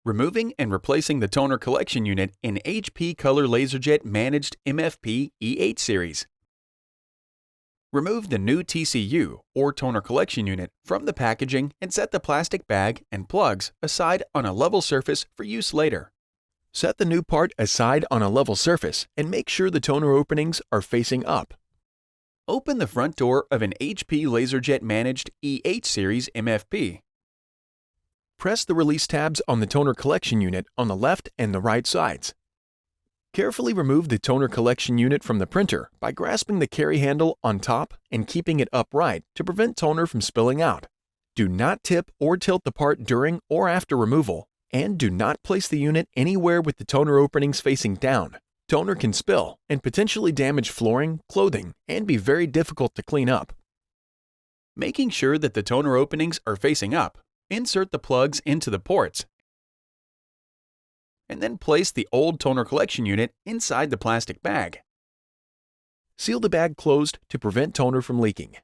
Removing and replacing the toner collection unit in HP Color LaserJet Managed MFP E8 series. Remove the new TCU, or toner collection unit, from the packaging and set the plastic bag and plugs aside on a level surface for use later. Set the new part aside on a level surface and make sure the toner openings are facing up. Open the front door of an HP LaserJet Managed E8 series MFP. Press the release tabs on the toner collection unit on the left and the right sides. Carefully remove the toner collection unit from the printer by grasping the carry handle on top and keeping it upright to prevent toner from spilling out. Do not tip or tilt the part during or after removal, and do not place the unit anywhere with the toner openings facing down. Toner can spill and potentially damage flooring, clothing, and be very difficult to clean up. Making sure that the toner openings are facing up, insert the plugs into the ports and then place the old toner collection unit inside the plastic bag. Seal the bag closed to prevent toner from leaking.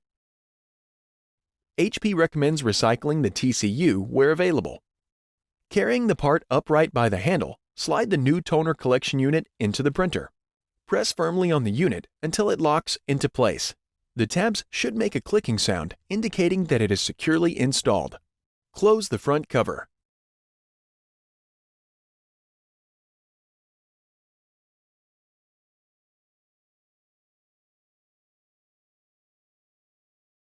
HP recommends recycling the TCU where available. Carrying the part upright by the handle, slide the new toner collection unit into the printer. Press firmly on the unit until it locks into place. The tabs should make a clicking sound indicating that it is securely installed. Close the front cover.